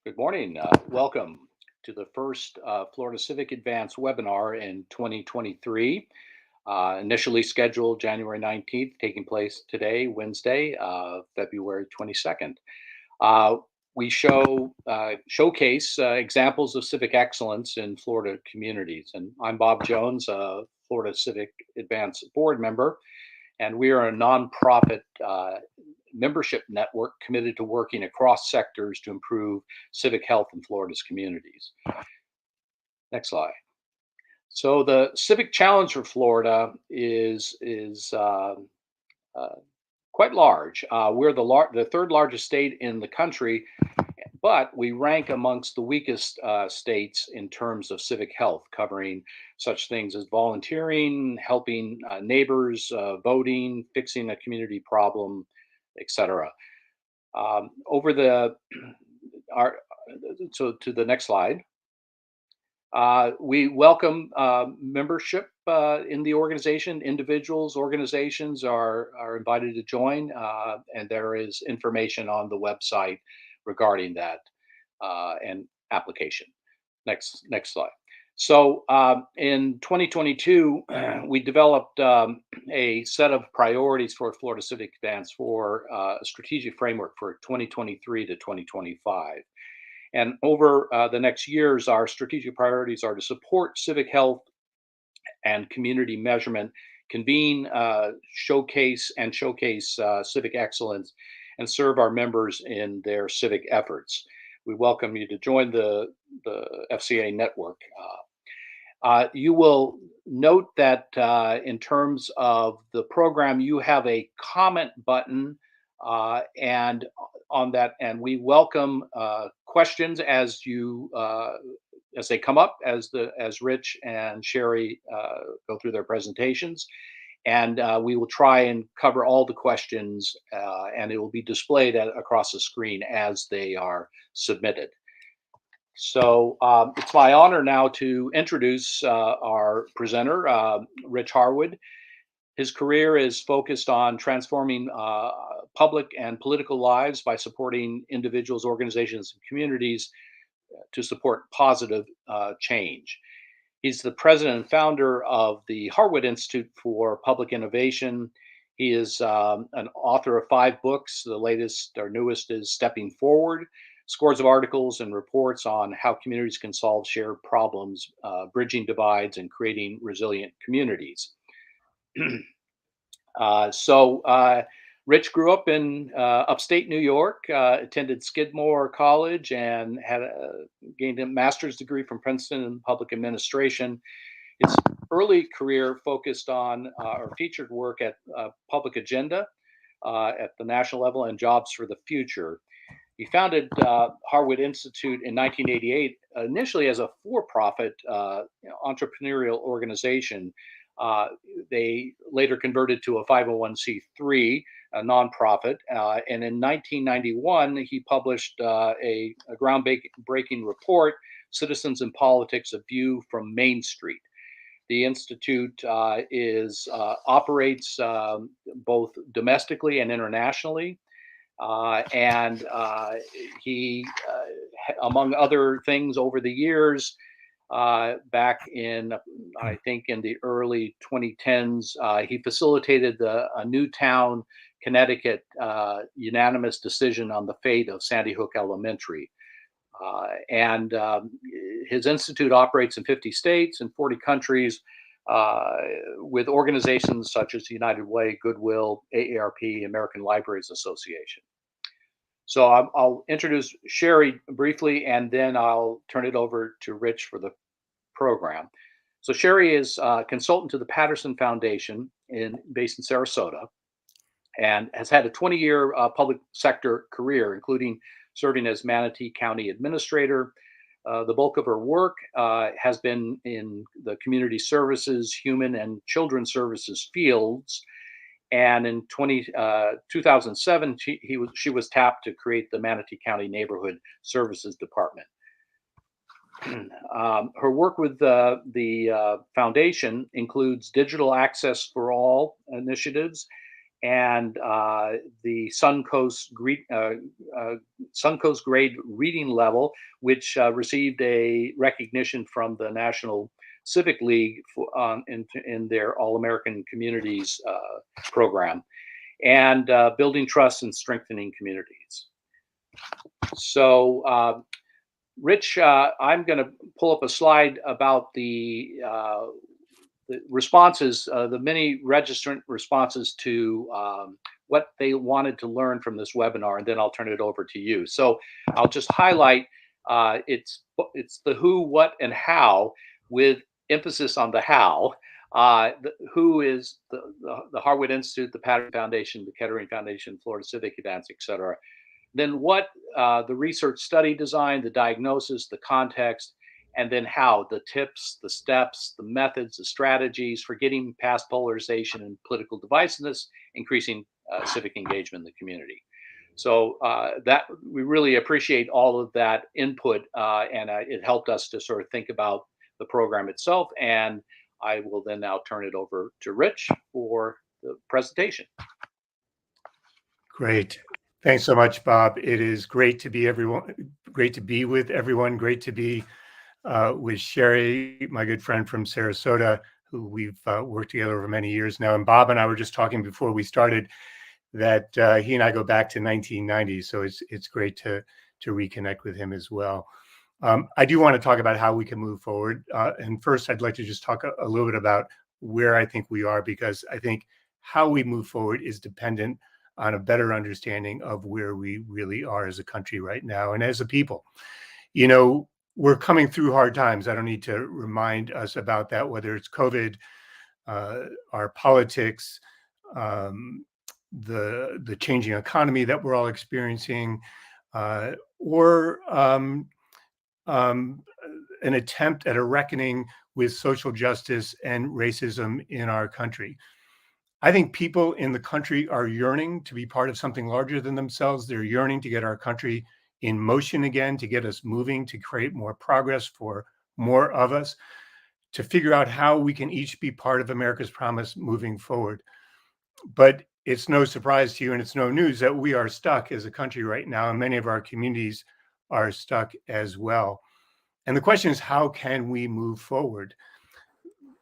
Good morning. Welcome to the first Florida Civic Advance webinar in 2023. Initially scheduled January 19th, taking place today, Wednesday, February 22nd. Uh, we showcase examples of civic excellence in Florida communities. And I'm Bob Jones, Florida Civic Advance board member, and we are a nonprofit membership network committed to working across sectors to improve civic health in Florida's communities. Next slide. So the civic challenge for Florida is uh, quite large. We're the third largest state in the country, but we rank amongst the weakest states in terms of civic health, covering such things as volunteering, helping neighbors, voting, fixing a community problem, etc. Over the our so to the next slide. We welcome membership in the organization. Individuals, organizations are invited to join, and there is information on the website regarding that and application. Next slide. So in 2022, we developed a set of priorities for Florida Civic Advance for a strategic framework for 2023 to 2025. And over the next years, our strategic priorities are to support civic health and community measurement, convene, showcase civic excellence, and serve our members in their civic efforts. We welcome you to join the FCA network. You will note that in terms of the program, you have a comment button, and on that, and we welcome questions as they come up as Rich and Cheri go through their presentations, and we will try and cover all the questions, and it will be displayed across the screen as they are submitted. So it's my honor now to introduce our presenter, Rich Harwood. His career is focused on transforming public and political lives by supporting individuals, organizations, and communities to support positive change. He's the president and founder of the Harwood Institute for Public Innovation. He is an author of 5 books. The latest or newest is Stepping Forward, scores of articles and reports on how communities can solve shared problems, bridging divides, and creating resilient communities. Rich grew up in upstate New York, attended Skidmore College, and gained a master's degree from Princeton in public administration. His early career focused on or featured work at Public Agenda at the national level and Jobs for the Future. He founded Harwood Institute in 1988, initially as a for-profit entrepreneurial organization. They later converted to a 501c3, a nonprofit, and in 1991 he published a groundbreaking report, Citizens in Politics: A View from Main Street. The institute operates both domestically and internationally. And he, among other things over the years, back in, I think, in the early 2010s, he facilitated a Newtown, Connecticut unanimous decision on the fate of Sandy Hook Elementary. And his institute operates in 50 states and 40 countries, with organizations such as United Way, Goodwill, AARP, American Libraries Association. So I'll introduce Cheri briefly, and then I'll turn it over to Rich for the program. So Cheri is a consultant to the Patterson Foundation based in Sarasota, and has had a 20-year public sector career, including serving as Manatee County Administrator. The bulk of her work has been in the community services, human and children's services fields. And in 2007, she was tapped to create the Manatee County Neighborhood Services Department. Her work with the foundation includes digital access for all initiatives and the Suncoast grade reading level, which received a recognition from the National Civic League in their All American Communities program, and building trust and strengthening communities. So, Rich, I'm going to pull up a slide about the responses, the many registrant responses to what they wanted to learn from this webinar, and then I'll turn it over to you. So I'll just highlight it's the who, what, and how, with emphasis on the how. The who is the Harwood Institute, the Patterson Foundation, the Kettering Foundation, Florida Civic Advance, et cetera. Then what, the research study design, the diagnosis, the context, and then how, the tips, the steps, the methods, the strategies for getting past polarization and political divisiveness, increasing civic engagement in the community. So that we really appreciate all of that input, and it helped us to sort of think about the program itself. And I will then now turn it over to Rich for the presentation. Great. Thanks so much, Bob. It is great to be great to be with everyone. Great to be with Cheri, my good friend from Sarasota, who we've worked together over many years now. And Bob and I were just talking before we started that he and I go back to 1990. So it's great to reconnect with him as well. I do want to talk about how we can move forward. And first, I'd like to just talk a little bit about where I think we are, because I think how we move forward is dependent on a better understanding of where we really are as a country right now and as a people. You know, we're coming through hard times. I don't need to remind us about that, whether it's COVID, our politics, the changing economy that we're all experiencing, or an attempt at a reckoning with social justice and racism in our country. I think people in the country are yearning to be part of something larger than themselves. They're yearning to get our country in motion again, to get us moving, to create more progress for more of us, to figure out how we can each be part of America's promise moving forward. But it's no surprise to you, and it's no news, that we are stuck as a country right now, and many of our communities are stuck as well. And the question is, how can we move forward?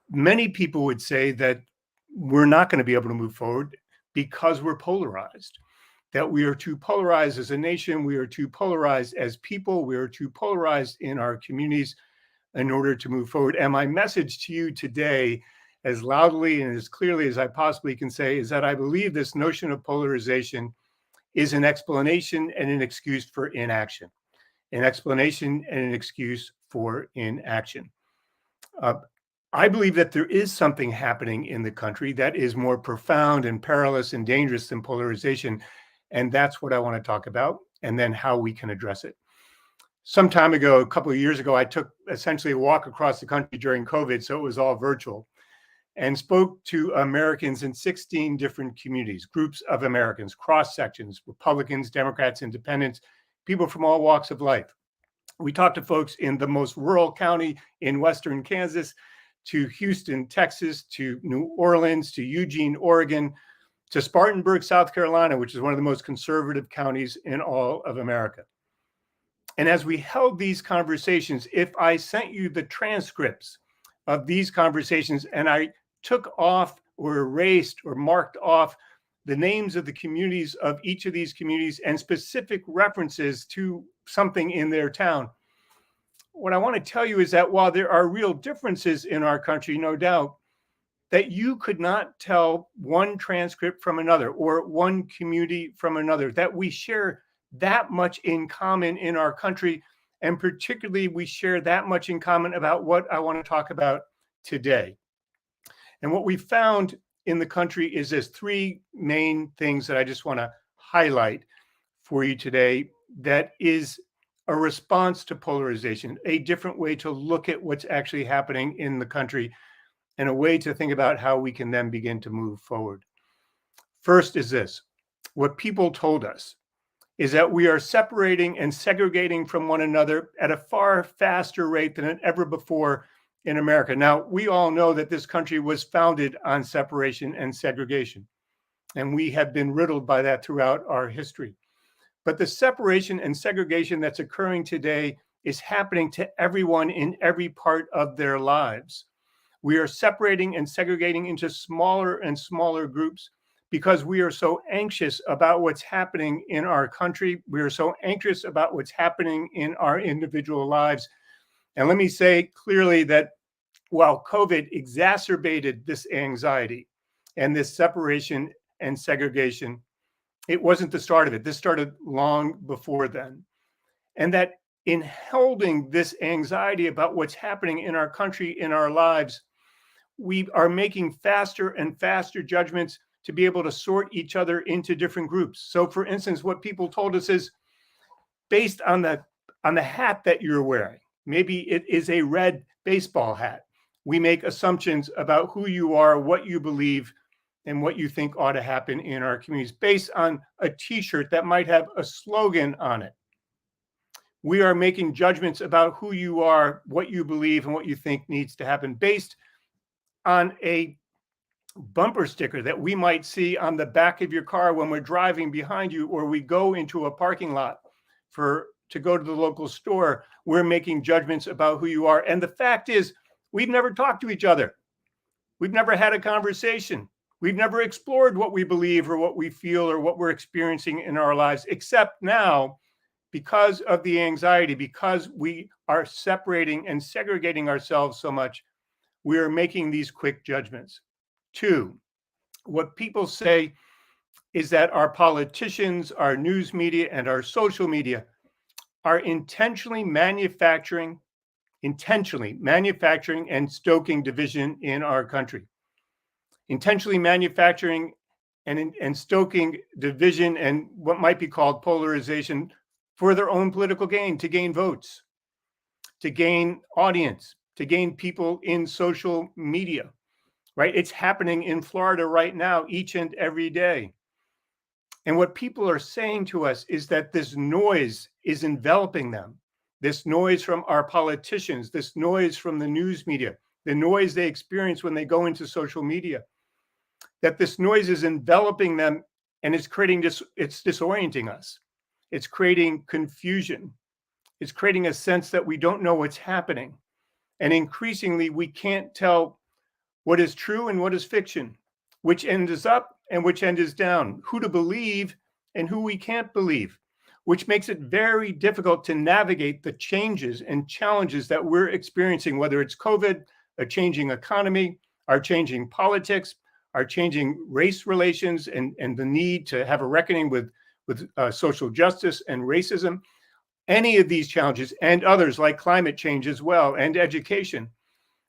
Many people would say that we're not going to be able to move forward because we're polarized, that we are too polarized as a nation, we are too polarized as people, we are too polarized in our communities in order to move forward. And my message to you today, as loudly and as clearly as I possibly can say, is that I believe this notion of polarization is an explanation and an excuse for inaction. An explanation and an excuse for inaction. I believe that there is something happening in the country that is more profound and perilous and dangerous than polarization. And that's what I want to talk about, and then how we can address it. Some time ago, a couple of years ago, I took essentially a walk across the country during COVID, so it was all virtual, and spoke to Americans in 16 different communities, groups of Americans, cross sections, Republicans, Democrats, Independents, people from all walks of life. We talked to folks in the most rural county in Western Kansas, to Houston, Texas, to New Orleans, to Eugene, Oregon, to Spartanburg, South Carolina, which is one of the most conservative counties in all of America. And as we held these conversations, if I sent you the transcripts of these conversations and I took off or erased or marked off the names of the communities of each of these communities and specific references to something in their town, what I want to tell you is that while there are real differences in our country, no doubt, that you could not tell one transcript from another or one community from another, that we share that much in common in our country. And particularly, we share that much in common about what I want to talk about today. And what we found in the country is there's three main things that I just want to highlight for you today that is a response to polarization, a different way to look at what's actually happening in the country, and a way to think about how we can then begin to move forward. First is this: what people told us is that we are separating and segregating from one another at a far faster rate than ever before in America. Now, we all know that this country was founded on separation and segregation. And we have been riddled by that throughout our history. But the separation and segregation that's occurring today is happening to everyone in every part of their lives. We are separating and segregating into smaller and smaller groups because we are so anxious about what's happening in our country. We are so anxious about what's happening in our individual lives. And let me say clearly that while COVID exacerbated this anxiety and this separation and segregation, it wasn't the start of it. This started long before then. And that in holding this anxiety about what's happening in our country, in our lives, we are making faster and faster judgments to be able to sort each other into different groups. So for instance, what people told us is based on the hat that you're wearing, maybe it is a red baseball hat. We make assumptions about who you are, what you believe, and what you think ought to happen in our communities based on a t-shirt that might have a slogan on it. We are making judgments about who you are, what you believe, and what you think needs to happen based on a bumper sticker that we might see on the back of your car when we're driving behind you, or we go into a parking lot to go to the local store. We're making judgments about who you are. And the fact is, we've never talked to each other. We've never had a conversation. We've never explored what we believe or what we feel or what we're experiencing in our lives, except now, because of the anxiety, because we are separating and segregating ourselves so much, we are making these quick judgments. Two, what people say is that our politicians, our news media, and our social media are intentionally manufacturing and stoking division in our country. Intentionally manufacturing and stoking division and what might be called polarization for their own political gain, to gain votes, to gain audience, to gain people in social media, right? It's happening in Florida right now, each and every day. And what people are saying to us is that this noise is enveloping them. This noise from our politicians, this noise from the news media, the noise they experience when they go into social media, that this noise is enveloping them and it's disorienting us. It's creating confusion. It's creating a sense that we don't know what's happening. And increasingly, we can't tell what is true and what is fiction, which end is up and which end is down, who to believe and who we can't believe, which makes it very difficult to navigate the changes and challenges that we're experiencing, whether it's COVID, a changing economy, our changing politics, our changing race relations, and the need to have a reckoning with social justice and racism. Any of these challenges and others like climate change as well and education,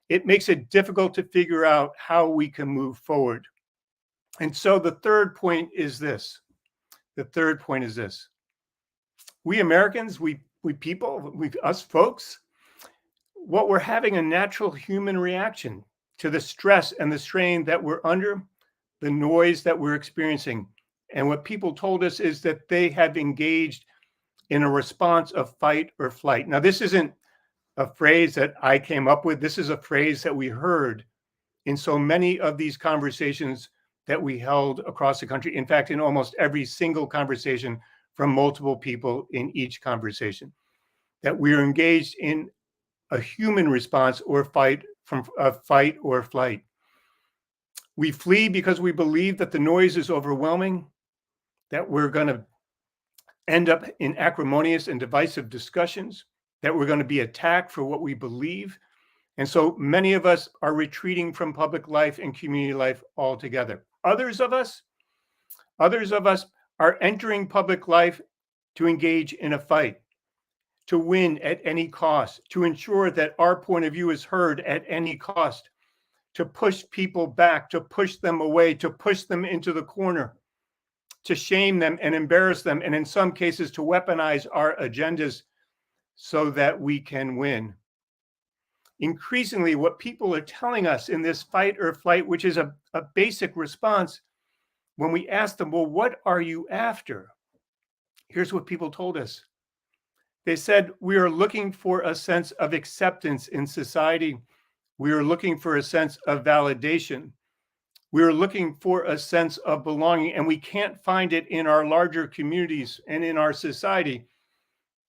it makes it difficult to figure out how we can move forward. And so the third point is this. We Americans, we people, us folks, what we're having a natural human reaction to the stress and the strain that we're under, the noise that we're experiencing. And what people told us is that they have engaged in a response of fight or flight. Now, this isn't a phrase that I came up with. This is a phrase that we heard in so many of these conversations that we held across the country. In fact, in almost every single conversation from multiple people in each conversation, that we are engaged in a human response or fight or flight. We flee because we believe that the noise is overwhelming, that we're going to end up in acrimonious and divisive discussions, that we're going to be attacked for what we believe. And so many of us are retreating from public life and community life altogether. Others of us are entering public life to engage in a fight, to win at any cost, to ensure that our point of view is heard at any cost, to push people back, to push them away, to push them into the corner, to shame them and embarrass them, and in some cases to weaponize our agendas so that we can win. Increasingly, what people are telling us in this fight or flight, which is a basic response, when we ask them, well, what are you after? Here's what people told us. They said, we are looking for a sense of acceptance in society. We are looking for a sense of validation. We're looking for a sense of belonging, and we can't find it in our larger communities and in our society.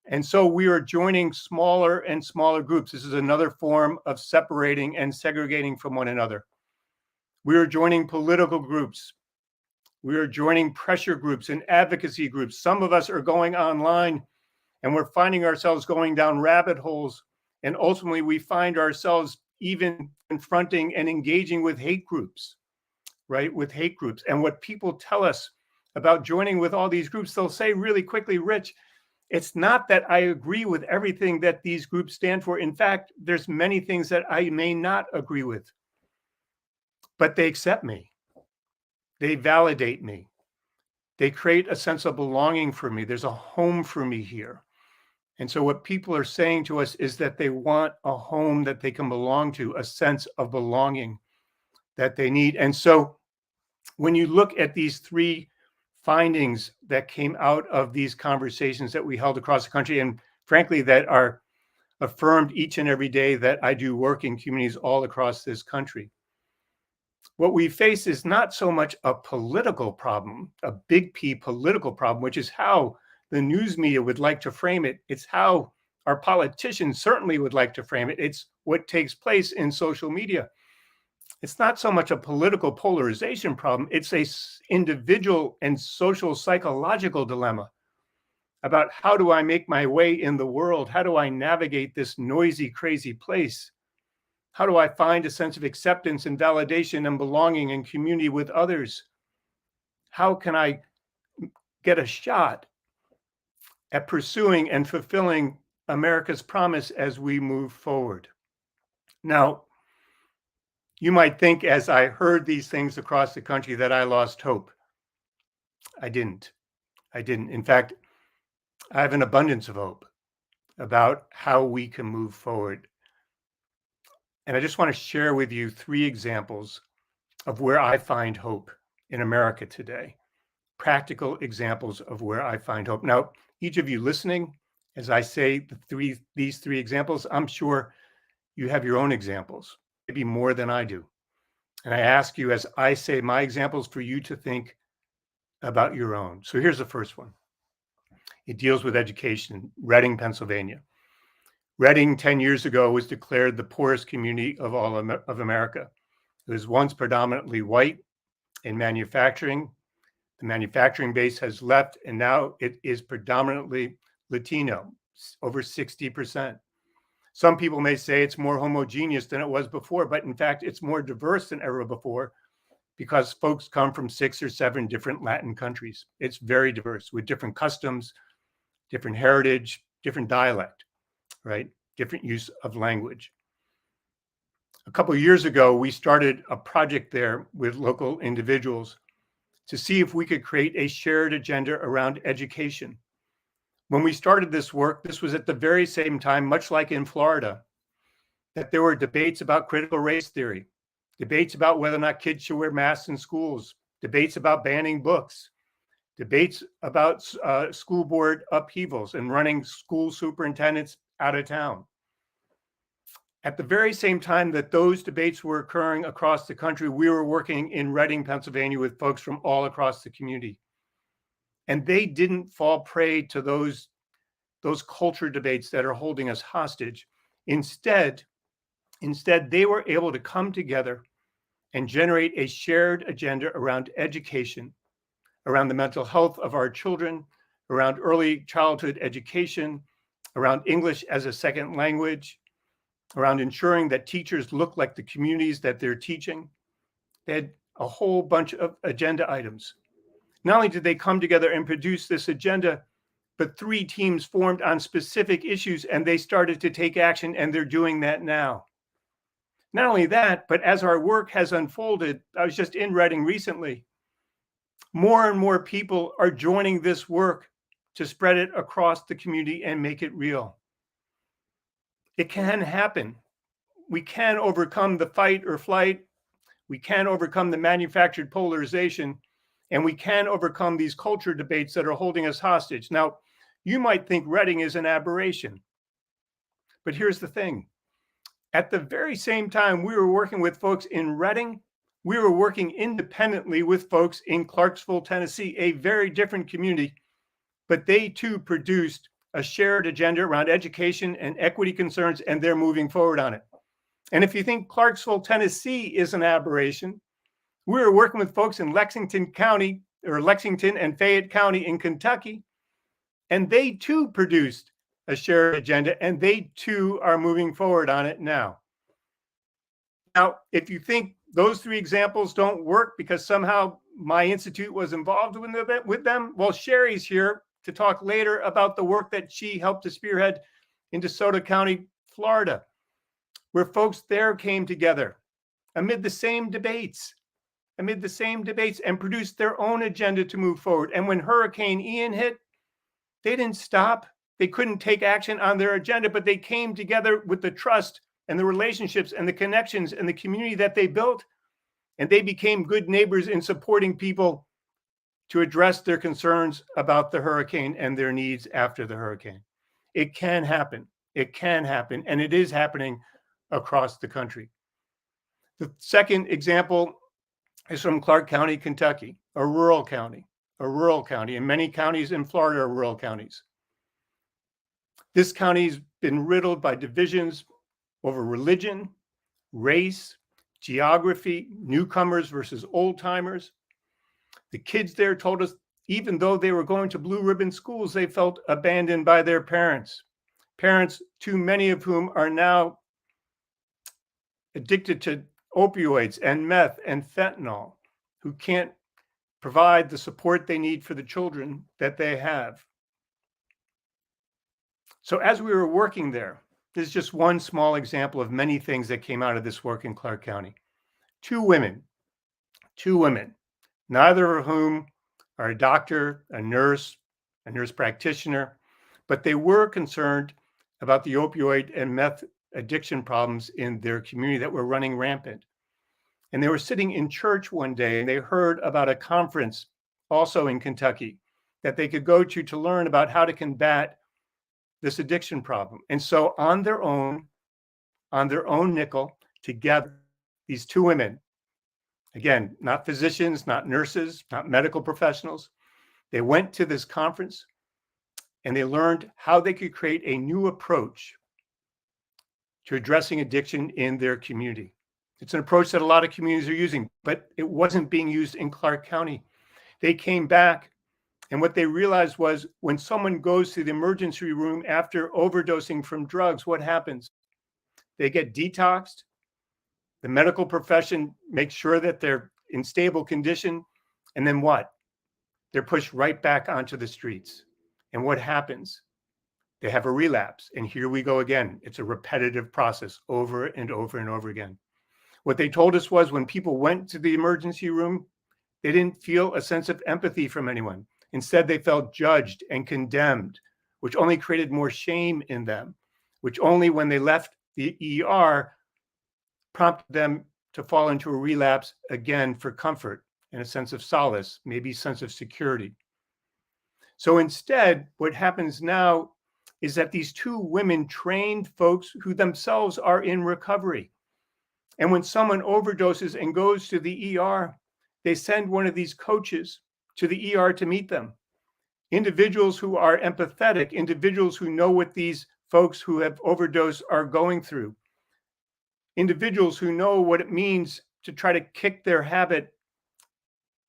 And so we are joining smaller and smaller groups. This is another form of separating and segregating from one another. We are joining political groups. We are joining pressure groups and advocacy groups. Some of us are going online and we're finding ourselves going down rabbit holes. And ultimately, we find ourselves even confronting and engaging with hate groups, right? With hate groups. And what people tell us about joining with all these groups, they'll say really quickly, Rich, it's not that I agree with everything that these groups stand for. In fact, there's many things that I may not agree with, but they accept me. They validate me. They create a sense of belonging for me. There's a home for me here. And so what people are saying to us is that they want a home that they can belong to, a sense of belonging that they need. And so when you look at these three findings that came out of these conversations that we held across the country, and frankly, that are affirmed each and every day that I do work in communities all across this country, what we face is not so much a political problem, a big P political problem, which is how the news media would like to frame it. It's how our politicians certainly would like to frame it. It's what takes place in social media. It's not so much a political polarization problem. It's a individual and social psychological dilemma about how do I make my way in the world? How do I navigate this noisy, crazy place? How do I find a sense of acceptance and validation and belonging and community with others? How can I get a shot at pursuing and fulfilling America's promise as we move forward? Now, you might think as I heard these things across the country that I lost hope. I didn't. In fact, I have an abundance of hope about how we can move forward. And I just want to share with you three examples of where I find hope in America today. Practical examples of where I find hope. Now, each of you listening, as I say these three examples, I'm sure you have your own examples, maybe more than I do. And I ask you, as I say my examples, for you to think about your own. So here's the first one. It deals with education, Reading, Pennsylvania. Reading 10 years ago was declared the poorest community of all of America. It was once predominantly white in manufacturing. The manufacturing base has left, and now it is predominantly Latino, over 60%. Some people may say it's more homogeneous than it was before, but in fact, it's more diverse than ever before because folks come from 6 or 7 different Latin countries. It's very diverse with different customs, different heritage, different dialect, right? Different use of language. A couple of years ago, we started a project there with local individuals to see if we could create a shared agenda around education. When we started this work, this was at the very same time, much like in Florida, that there were debates about critical race theory, debates about whether or not kids should wear masks in schools, debates about banning books, debates about school board upheavals and running school superintendents out of town. At the very same time that those debates were occurring across the country, we were working in Reading, Pennsylvania with folks from all across the community. And they didn't fall prey to those culture debates that are holding us hostage. Instead, they were able to come together and generate a shared agenda around education, around the mental health of our children, around early childhood education, around English as a second language, around ensuring that teachers look like the communities that they're teaching. They had a whole bunch of agenda items. Not only did they come together and produce this agenda, but 3 teams formed on specific issues and they started to take action, and they're doing that now. Not only that, but as our work has unfolded, I was just in Reading recently, more and more people are joining this work to spread it across the community and make it real. It can happen. We can overcome the fight or flight. We can overcome the manufactured polarization, and we can overcome these culture debates that are holding us hostage. Now, you might think Reading is an aberration, but here's the thing. At the very same time we were working with folks in Reading, We were working independently with folks in Clarksville, Tennessee, a very different community, but they too produced a shared agenda around education and equity concerns, and they're moving forward on it. And if you think Clarksville, Tennessee is an aberration, we were working with folks in Lexington County, or Lexington and Fayette County in Kentucky, and they too produced a shared agenda, and they too are moving forward on it now. Now, if you think those three examples don't work because somehow my institute was involved with them, well, Cheri's here to talk later about the work that she helped to spearhead in DeSoto County, Florida, where folks there came together amid the same debates and produced their own agenda to move forward. And when Hurricane Ian hit, they didn't stop. They couldn't take action on their agenda, but they came together with the trust and the relationships and the connections and the community that they built. And they became good neighbors in supporting people to address their concerns about the hurricane and their needs after the hurricane. It can happen. It can happen. And it is happening across the country. The second example is from Clark County, Kentucky, a rural county, and many counties in Florida are rural counties. This county's been riddled by divisions over religion, race, geography, newcomers versus old timers. The kids there told us even though they were going to blue ribbon schools, they felt abandoned by their parents. Parents, too many of whom are now addicted to opioids and meth and fentanyl, who can't provide the support they need for the children that they have. So as we were working there, this is just one small example of many things that came out of this work in Clark County. Two women, neither of whom are a doctor, a nurse practitioner, but they were concerned about the opioid and meth addiction problems in their community that were running rampant. And they were sitting in church one day and they heard about a conference also in Kentucky that they could go to learn about how to combat this addiction problem. And so on their own nickel, together, these two women, again, not physicians, not nurses, not medical professionals, they went to this conference and they learned how they could create a new approach to addressing addiction in their community. It's an approach that a lot of communities are using, but it wasn't being used in Clark County. They came back, and what they realized was when someone goes to the emergency room after overdosing from drugs, what happens? They get detoxed. The medical profession makes sure that they're in stable condition. And then what? They're pushed right back onto the streets. And what happens? They have a relapse. And here we go again. It's a repetitive process over and over and over again. What they told us was when people went to the emergency room, they didn't feel a sense of empathy from anyone. Instead, they felt judged and condemned, which only created more shame in them, which only when they left the ER prompted them to fall into a relapse again for comfort and a sense of solace, maybe sense of security. So instead, what happens now is that these two women trained folks who themselves are in recovery. And when someone overdoses and goes to the ER, they send one of these coaches to the ER to meet them. Individuals who are empathetic, individuals who know what these folks who have overdosed are going through, individuals who know what it means to try to kick their habit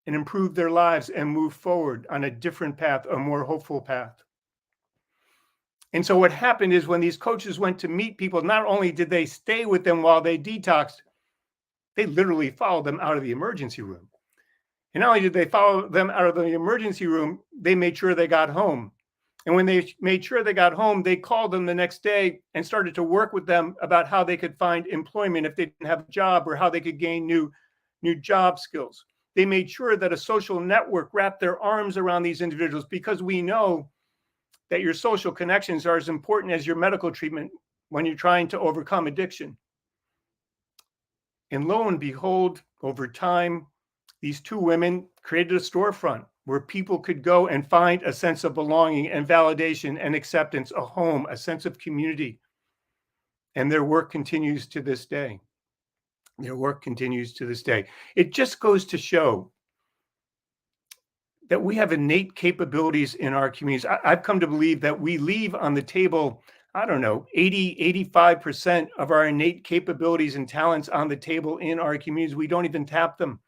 and improve their lives and move forward on a different path, a more hopeful path. And so what happened is when these coaches went to meet people, not only did they stay with them while they detoxed, they literally followed them out of the emergency room. And not only did they follow them out of the emergency room, they made sure they got home. And when they made sure they got home, they called them the next day and started to work with them about how they could find employment if they didn't have a job or how they could gain new job skills. They made sure that a social network wrapped their arms around these individuals because we know that your social connections are as important as your medical treatment when you're trying to overcome addiction. And lo and behold, over time, these two women created a storefront where people could go and find a sense of belonging and validation and acceptance, a home, a sense of community. And their work continues to this day. Their work continues to this day. It just goes to show that we have innate capabilities in our communities. I've come to believe that we leave on the table, I don't know, 80, 85% of our innate capabilities and talents on the table in our communities. We don't even tap them,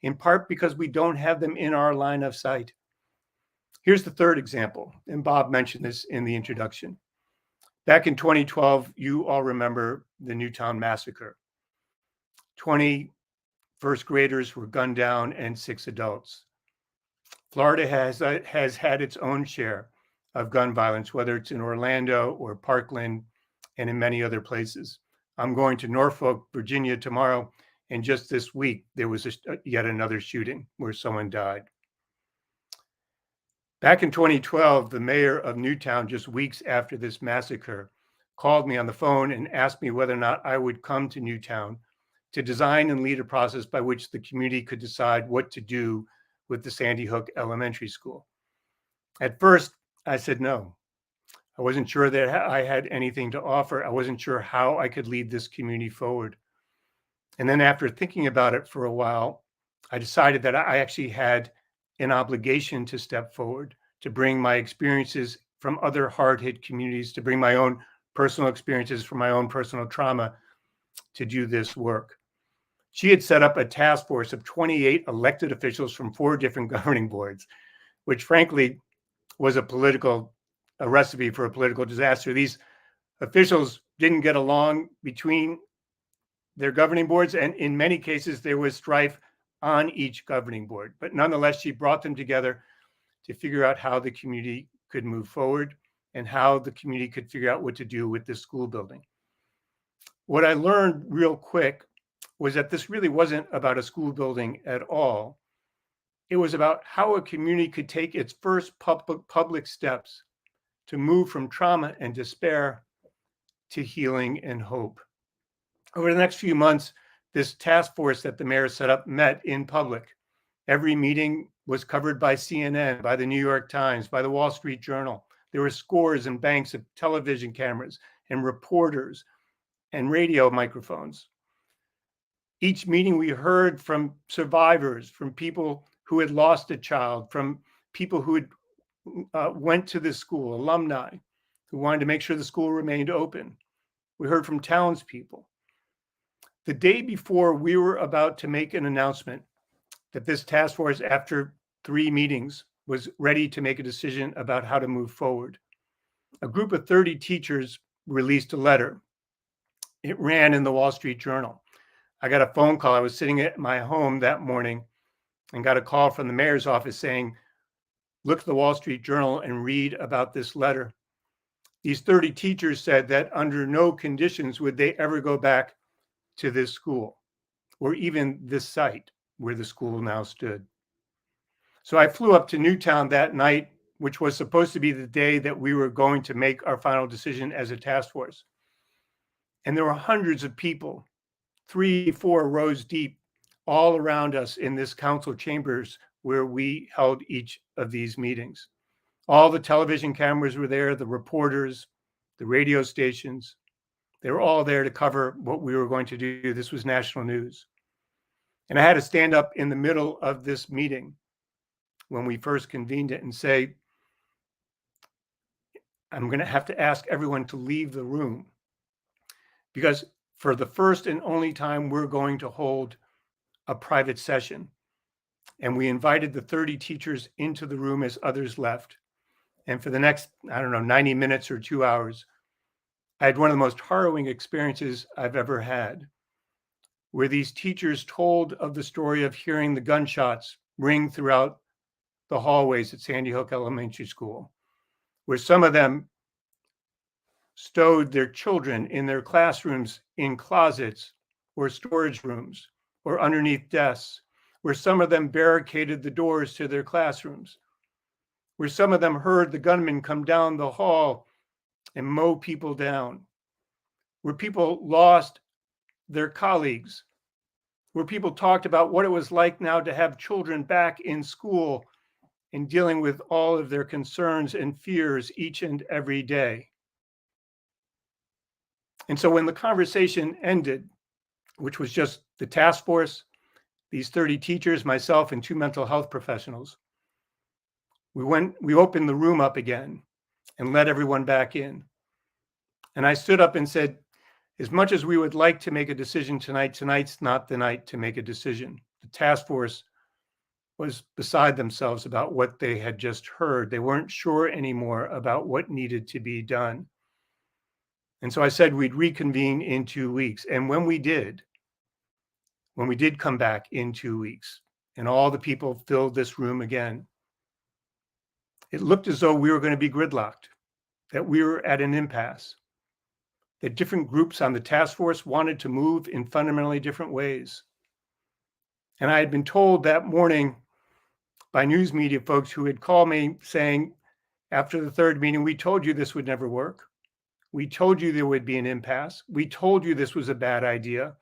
in part because we don't have them in our line of sight. Here's the third example, and Bob mentioned this in the introduction. Back in 2012, you all remember the Newtown massacre. 20 first graders were gunned down and 6 adults. Florida has had its own share of gun violence, whether it's in Orlando or Parkland and in many other places. I'm going to Norfolk, Virginia tomorrow, and just this week, there was yet another shooting where someone died. Back in 2012, the mayor of Newtown, just weeks after this massacre, called me on the phone and asked me whether or not I would come to Newtown to design and lead a process by which the community could decide what to do with the Sandy Hook Elementary School. At first, I said no. I wasn't sure that I had anything to offer. I wasn't sure how I could lead this community forward. And then after thinking about it for a while, I decided that I actually had an obligation to step forward, to bring my experiences from other hard-hit communities, to bring my own personal experiences from my own personal trauma to do this work. She had set up a task force of 28 elected officials from 4 different governing boards, which frankly was a recipe for a political disaster. These officials didn't get along between their governing boards, and in many cases, there was strife on each governing board. But nonetheless, she brought them together to figure out how the community could move forward and how the community could figure out what to do with this school building. What I learned real quick was that this really wasn't about a school building at all. It was about how a community could take its first public steps to move from trauma and despair to healing and hope. Over the next few months, this task force that the mayor set up met in public. Every meeting was covered by CNN, by the New York Times, by the Wall Street Journal. There were scores and banks of television cameras and reporters and radio microphones. Each meeting we heard from survivors, from people who had lost a child, from people who had went to this school, alumni who wanted to make sure the school remained open. We heard from townspeople. The day before we were about to make an announcement that this task force, after 3 meetings, was ready to make a decision about how to move forward, a group of 30 teachers released a letter. It ran in the Wall Street Journal. I got a phone call. I was sitting at my home that morning and got a call from the mayor's office saying, look at the Wall Street Journal and read about this letter. These 30 teachers said that under no conditions would they ever go back to this school or even this site where the school now stood. So I flew up to Newtown that night, which was supposed to be the day that we were going to make our final decision as a task force. And there were hundreds of people, 3-4 rows deep, all around us in this council chambers where we held each of these meetings. All the television cameras were there, the reporters, the radio stations. They were all there to cover what we were going to do. This was national news. And I had to stand up in the middle of this meeting when we first convened it and say, I'm going to have to ask everyone to leave the room, because for the first and only time, we're going to hold a private session. And we invited the 30 teachers into the room as others left. And for the next, 90 minutes or 2 hours, I had one of the most harrowing experiences I've ever had, where these teachers told of the story of hearing the gunshots ring throughout the hallways at Sandy Hook Elementary School, where some of them stowed their children in their classrooms in closets or storage rooms or underneath desks, where some of them barricaded the doors to their classrooms, where some of them heard the gunmen come down the hall and mow people down, where people lost their colleagues, where people talked about what it was like now to have children back in school and dealing with all of their concerns and fears each and every day. And so when the conversation ended, which was just the task force, these 30 teachers, myself, and 2 mental health professionals. We opened the room up again and let everyone back in. And I stood up and said, as much as we would like to make a decision tonight, tonight's not the night to make a decision. The task force was beside themselves about what they had just heard. They weren't sure anymore about what needed to be done. And so I said we'd reconvene in 2 weeks. And when we did come back in 2 weeks, and all the people filled this room again, it looked as though we were going to be gridlocked, that we were at an impasse, that different groups on the task force wanted to move in fundamentally different ways. And I had been told that morning by news media folks who had called me saying, after the third meeting, we told you this would never work. We told you there would be an impasse. We told you this was a bad idea.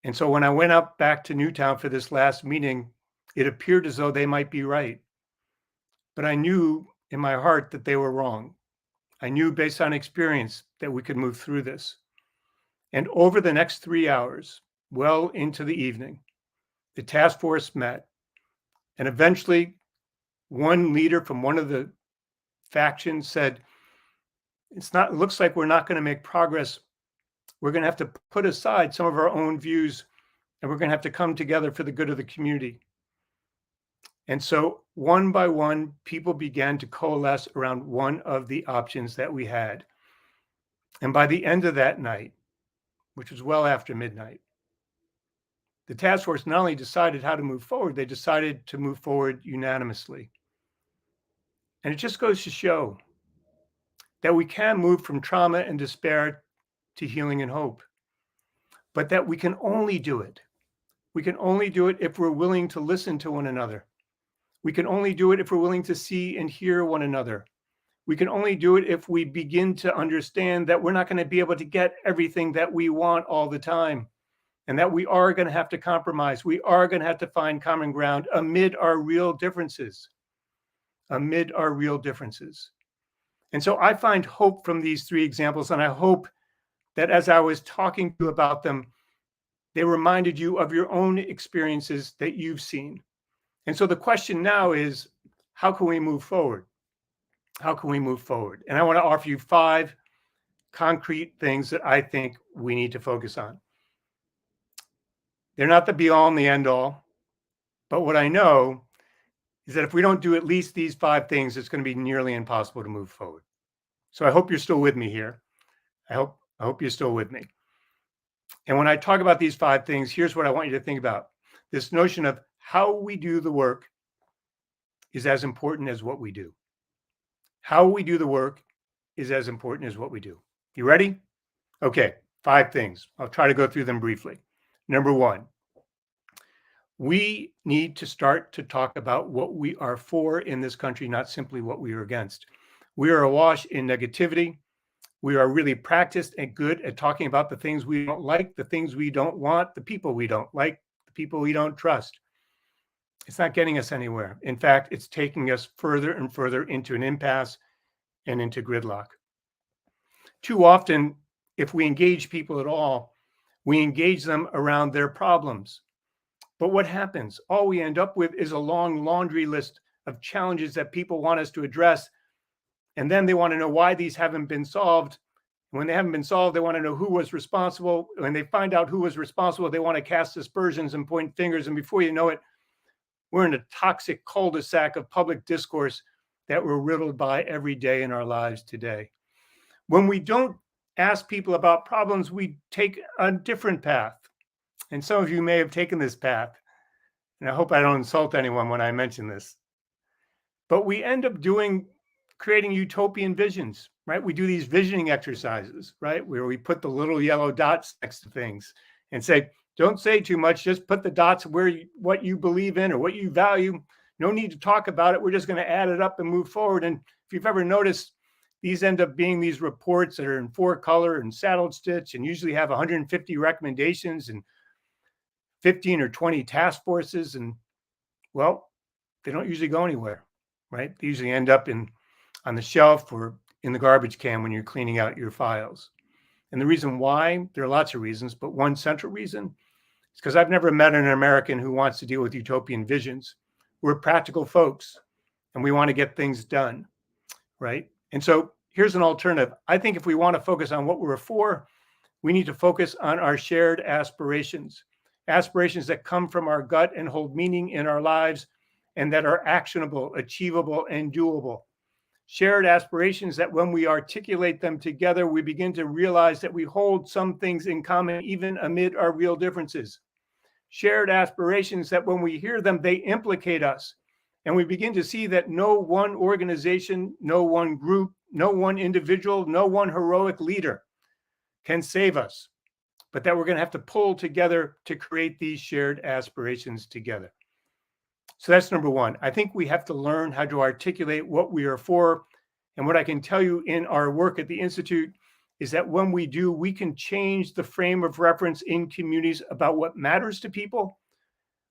And so when I went up back to Newtown for this last meeting, it appeared as though they might be right. But I knew in my heart that they were wrong. I knew based on experience that we could move through this. And over the next 3 hours, well into the evening, the task force met. And eventually, one leader from one of the factions said, it looks like we're not going to make progress. We're going to have to put aside some of our own views, and we're going to have to come together for the good of the community. And so one by one, people began to coalesce around one of the options that we had. And by the end of that night, which was well after midnight, the task force not only decided how to move forward, they decided to move forward unanimously. And it just goes to show that we can move from trauma and despair to healing and hope, but that we can only do it. We can only do it if we're willing to listen to one another. We can only do it if we're willing to see and hear one another. We can only do it if we begin to understand that we're not going to be able to get everything that we want all the time, and that we are going to have to compromise. We are going to have to find common ground amid our real differences. Amid our real differences. And so I find hope from these 3 examples, and I hope that as I was talking to you about them, they reminded you of your own experiences that you've seen. And so the question now is, how can we move forward? How can we move forward? And I want to offer you 5 concrete things that I think we need to focus on. They're not the be all and the end all, but what I know is that if we don't do at least these 5 things, it's going to be nearly impossible to move forward. So I hope you're still with me here. I hope you're still with me. And when I talk about these 5 things, here's what I want you to think about. This notion of how we do the work is as important as what we do. How we do the work is as important as what we do. You ready? Okay, 5 things. I'll try to go through them briefly. Number 1, we need to start to talk about what we are for in this country, not simply what we are against. We are awash in negativity. We are really practiced and good at talking about the things we don't like, the things we don't want, the people we don't like, the people we don't trust. It's not getting us anywhere. In fact, it's taking us further and further into an impasse and into gridlock. Too often, if we engage people at all, we engage them around their problems. But what happens? All we end up with is a long laundry list of challenges that people want us to address. And then they want to know why these haven't been solved. When they haven't been solved, they want to know who was responsible. When they find out who was responsible, they want to cast aspersions and point fingers. And before you know it, we're in a toxic cul-de-sac of public discourse that we're riddled by every day in our lives today. When we don't ask people about problems, we take a different path. And some of you may have taken this path. And I hope I don't insult anyone when I mention this. But we end up creating utopian visions, right? We do these visioning exercises, right? Where we put the little yellow dots next to things and say, don't say too much, just put the dots what you believe in or what you value. No need to talk about it. We're just going to add it up and move forward. And if you've ever noticed, these end up being these reports that are in 4-color and saddle stitch and usually have 150 recommendations and 15 or 20 task forces. And well, they don't usually go anywhere, right? They usually end up on the shelf or in the garbage can when you're cleaning out your files. And the reason why, there are lots of reasons, but one central reason is because I've never met an American who wants to deal with utopian visions. We're practical folks and we want to get things done, right? And so here's an alternative. I think if we want to focus on what we're for, we need to focus on our shared aspirations, aspirations that come from our gut and hold meaning in our lives and that are actionable, achievable, and doable. Shared aspirations that when we articulate them together, we begin to realize that we hold some things in common, even amid our real differences. Shared aspirations that when we hear them, they implicate us. And we begin to see that no one organization, no one group, no one individual, no one heroic leader can save us, but that we're going to have to pull together to create these shared aspirations together. So that's number one. I think we have to learn how to articulate what we are for. And what I can tell you in our work at the Institute is that when we do, we can change the frame of reference in communities about what matters to people,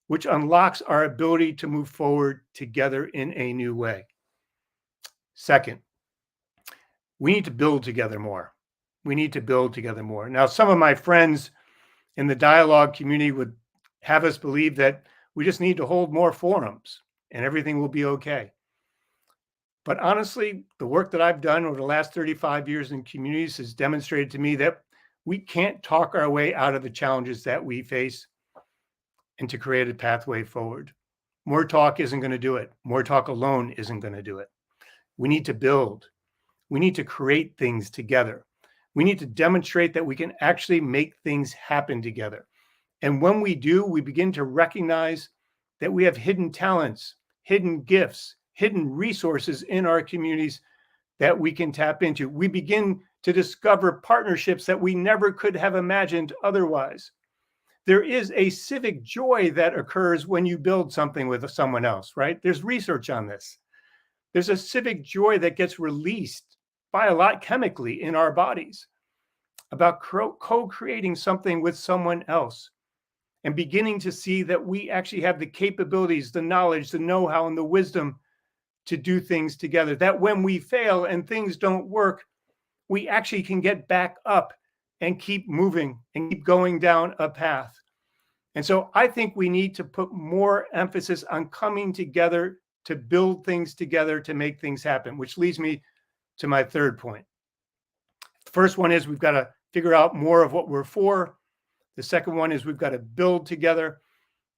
which unlocks our ability to move forward together in a new way. Second, we need to build together more. We need to build together more. Now, some of my friends in the dialogue community would have us believe that we just need to hold more forums and everything will be okay. But honestly, the work that I've done over the last 35 years in communities has demonstrated to me that we can't talk our way out of the challenges that we face and to create a pathway forward. More talk isn't going to do it. More talk alone isn't going to do it. We need to build. We need to create things together. We need to demonstrate that we can actually make things happen together. And when we do, we begin to recognize that we have hidden talents, hidden gifts, hidden resources in our communities that we can tap into. We begin to discover partnerships that we never could have imagined otherwise. There is a civic joy that occurs when you build something with someone else, right? There's research on this. There's a civic joy that gets released chemically in our bodies about co-creating something with someone else and beginning to see that we actually have the capabilities, the knowledge, the know-how, and the wisdom to do things together. That when we fail and things don't work, we actually can get back up and keep moving and keep going down a path. And so I think we need to put more emphasis on coming together to build things together to make things happen, which leads me to my third point. The first one is we've got to figure out more of what we're for. The second one is we've got to build together.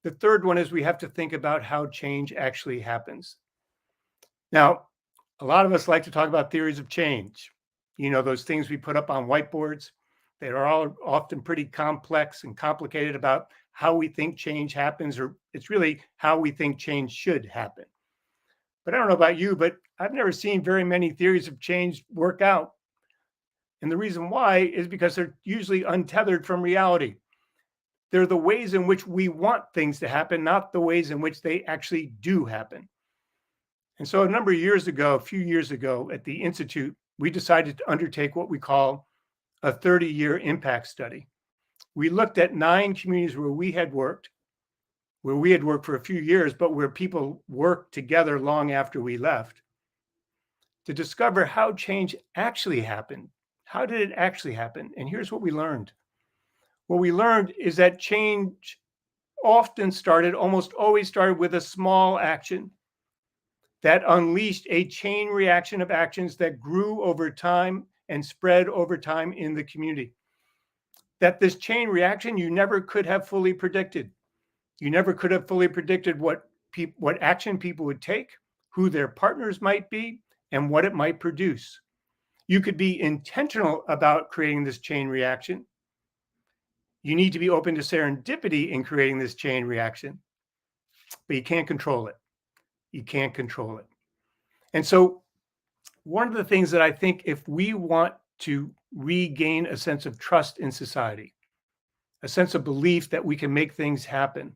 The third one is we have to think about how change actually happens. Now, a lot of us like to talk about theories of change. You know, those things we put up on whiteboards. They are all often pretty complex and complicated about how we think change happens, or it's really how we think change should happen. But I don't know about you, but I've never seen very many theories of change work out. And the reason why is because they're usually untethered from reality. They're the ways in which we want things to happen, not the ways in which they actually do happen. And so a few years ago at the Institute, we decided to undertake what we call a 30-year impact study. We looked at 9 communities where we had worked for a few years, but where people worked together long after we left, to discover how change actually happened. How did it actually happen? And here's what we learned. What we learned is that change almost always started with a small action that unleashed a chain reaction of actions that grew over time and spread over time in the community. That this chain reaction you never could have fully predicted. You never could have fully predicted what action people would take, who their partners might be, and what it might produce. You could be intentional about creating this chain reaction. You need to be open to serendipity in creating this chain reaction, but you can't control it. You can't control it. And so one of the things that I think, if we want to regain a sense of trust in society, a sense of belief that we can make things happen,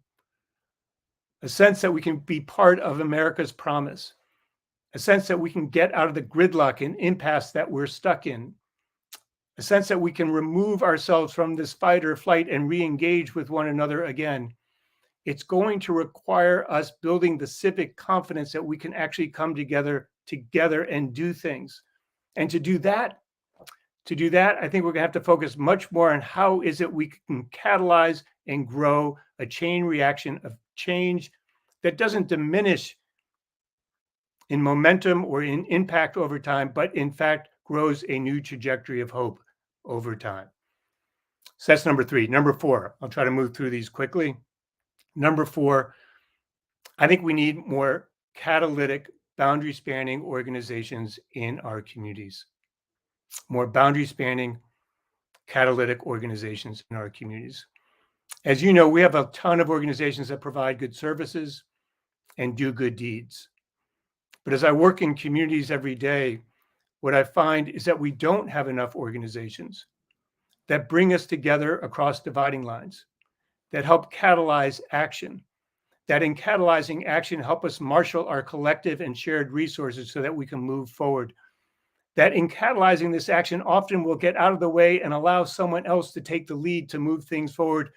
a sense that we can be part of America's promise, a sense that we can get out of the gridlock and impasse that we're stuck in, a sense that we can remove ourselves from this fight or flight and re-engage with one another again. It's going to require us building the civic confidence that we can actually come together and do things. And to do that, To do that, I think we're going to have to focus much more on how is it we can catalyze and grow a chain reaction of change that doesn't diminish in momentum or in impact over time, but in fact grows a new trajectory of hope over time. So that's number 3. Number 4, I'll try to move through these quickly. Number 4, I think we need more catalytic, boundary spanning organizations in our communities. More boundary spanning, catalytic organizations in our communities. As you know, we have a ton of organizations that provide good services and do good deeds. But as I work in communities every day, what I find is that we don't have enough organizations that bring us together across dividing lines, that help catalyze action, that in catalyzing action help us marshal our collective and shared resources so that we can move forward. That in catalyzing this action often will get out of the way and allow someone else to take the lead to move things forward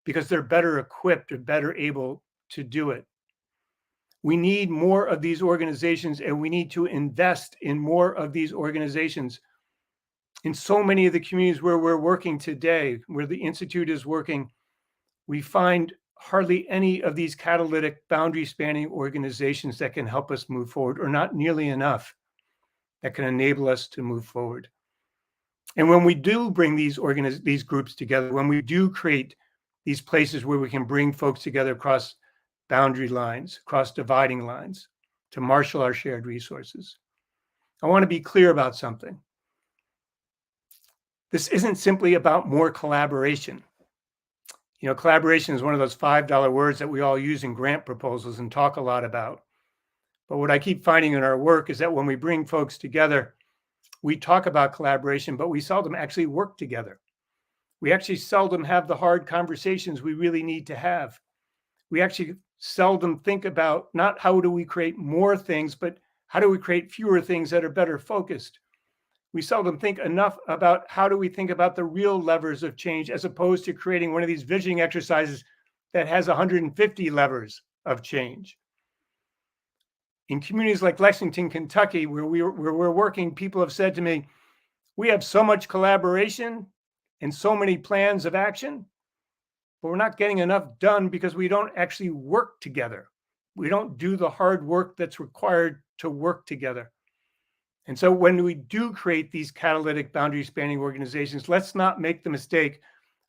because they're better equipped or better able to do it. We need more of these organizations, and we need to invest in more of these organizations. In so many of the communities where we're working today, where the Institute is working, we find hardly any of these catalytic boundary spanning organizations that can help us move forward, or not nearly enough that can enable us to move forward. And when we do bring these groups together, when we do create these places where we can bring folks together across boundary lines, across dividing lines, to marshal our shared resources, I want to be clear about something. This isn't simply about more collaboration. You know, collaboration is one of those $5 words that we all use in grant proposals and talk a lot about. But what I keep finding in our work is that when we bring folks together, we talk about collaboration, but we seldom actually work together. We actually seldom have the hard conversations we really need to have. We actually seldom think about not how do we create more things, but how do we create fewer things that are better focused. We seldom think enough about how do we think about the real levers of change as opposed to creating one of these visioning exercises that has 150 levers of change. In communities like Lexington, Kentucky, where we're working, people have said to me, we have so much collaboration and so many plans of action, but we're not getting enough done because we don't actually work together. We don't do the hard work that's required to work together. And so when we do create these catalytic boundary spanning organizations, let's not make the mistake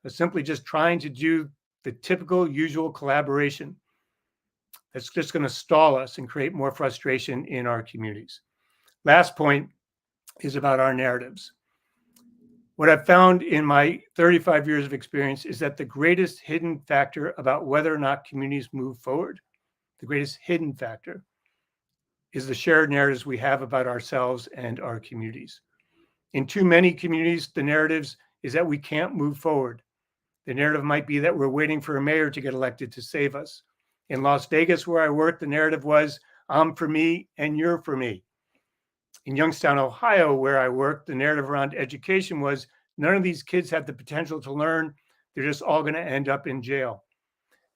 of simply just trying to do the typical usual collaboration. That's just going to stall us and create more frustration in our communities. Last point is about our narratives. What I've found in my 35 years of experience is that the greatest hidden factor about whether or not communities move forward, the greatest hidden factor, is the shared narratives we have about ourselves and our communities. In too many communities, the narratives is that we can't move forward. The narrative might be that we're waiting for a mayor to get elected to save us. In Las Vegas, where I work, the narrative was, I'm for me and you're for me. In Youngstown, Ohio, where I work, the narrative around education was, none of these kids have the potential to learn. They're just all going to end up in jail.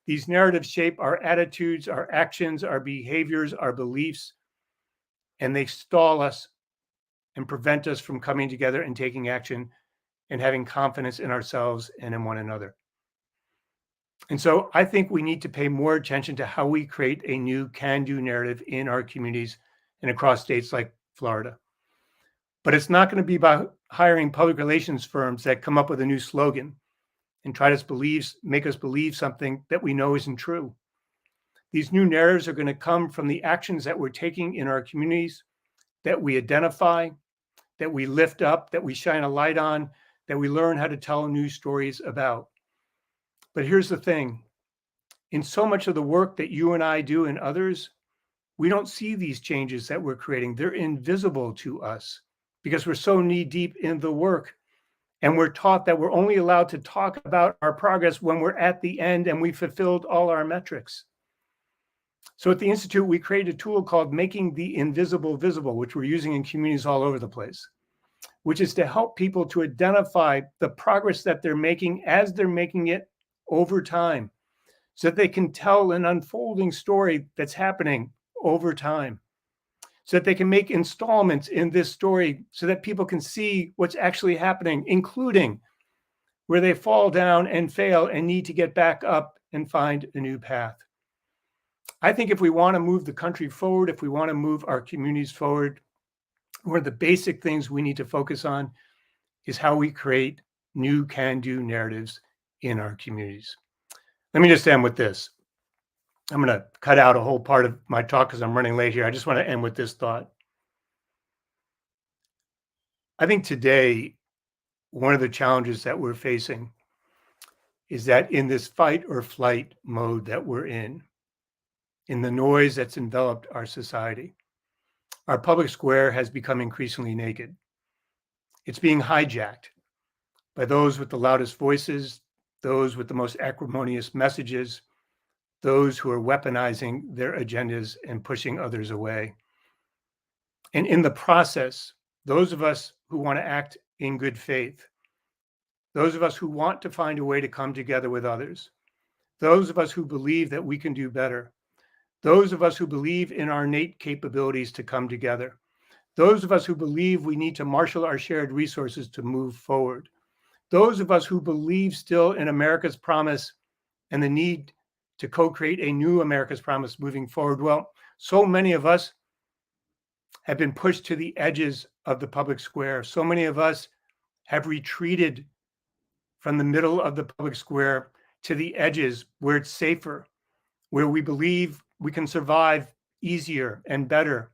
These narratives shape our attitudes, our actions, our behaviors, our beliefs, and they stall us and prevent us from coming together and taking action and having confidence in ourselves and in one another. And so I think we need to pay more attention to how we create a new can-do narrative in our communities and across states like Florida. But it's not going to be about hiring public relations firms that come up with a new slogan and try to make us believe something that we know isn't true. These new narratives are going to come from the actions that we're taking in our communities, that we identify, that we lift up, that we shine a light on, that we learn how to tell new stories about. But here's the thing. In so much of the work that you and I do and others, we don't see these changes that we're creating. They're invisible to us because we're so knee-deep in the work. And we're taught that we're only allowed to talk about our progress when we're at the end and we've fulfilled all our metrics. So at the Institute, we created a tool called Making the Invisible Visible, which we're using in communities all over the place, which is to help people to identify the progress that they're making as they're making it over time, so that they can tell an unfolding story that's happening over time. so that they can make installments in this story so that people can see what's actually happening, including where they fall down and fail and need to get back up and find a new path. I think if we want to move the country forward, if we want to move our communities forward, one of the basic things we need to focus on is how we create new can-do narratives in our communities. Let me just end with this. I'm going to cut out a whole part of my talk because I'm running late here. I just want to end with this thought. I think today, one of the challenges that we're facing is that in this fight or flight mode that we're in the noise that's enveloped our society, our public square has become increasingly naked. It's being hijacked by those with the loudest voices, those with the most acrimonious messages, those who are weaponizing their agendas and pushing others away. And in the process, those of us who want to act in good faith, those of us who want to find a way to come together with others, those of us who believe that we can do better, those of us who believe in our innate capabilities to come together, those of us who believe we need to marshal our shared resources to move forward, those of us who believe still in America's promise and the need to co-create a new America's promise moving forward. Well, so many of us have been pushed to the edges of the public square. So many of us have retreated from the middle of the public square to the edges where it's safer, where we believe we can survive easier and better,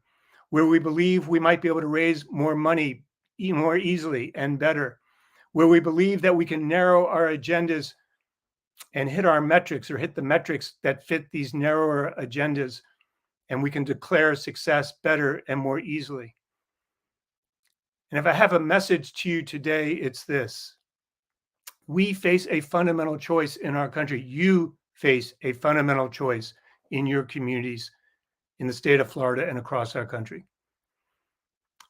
where we believe we might be able to raise more money more easily and better, where we believe that we can narrow our agendas and hit our metrics or hit the metrics that fit these narrower agendas, and we can declare success better and more easily. And if I have a message to you today, it's this. We face a fundamental choice in our country. You face a fundamental choice in your communities in the state of Florida and across our country.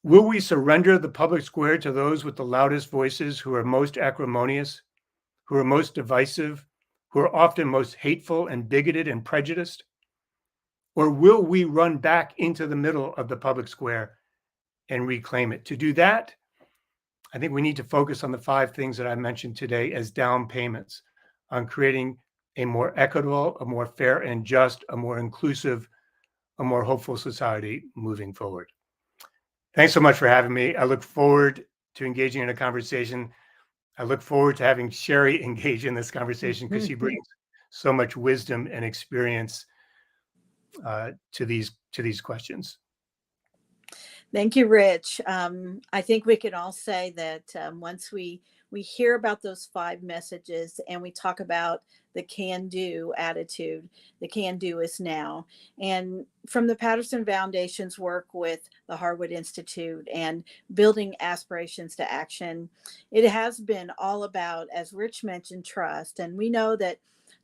Will we surrender the public square to those with the loudest voices who are most acrimonious, who are most divisive, who are often most hateful and bigoted and prejudiced? Or will we run back into the middle of the public square and reclaim it? To do that, I think we need to focus on the 5 things that I mentioned today as down payments on creating a more equitable, a more fair and just, a more inclusive, a more hopeful society moving forward. Thanks so much for having me. I look forward to engaging in a conversation. I look forward to having Cheri engage in this conversation because she brings so much wisdom and experience to these questions. Thank you, Rich. I think we can all say that once we hear about those 5 messages and we talk about the can-do attitude, the can-do is now. And from the Patterson Foundation's work with the Harwood Institute and building aspirations to action, it has been all about, as Rich mentioned, trust. And we know that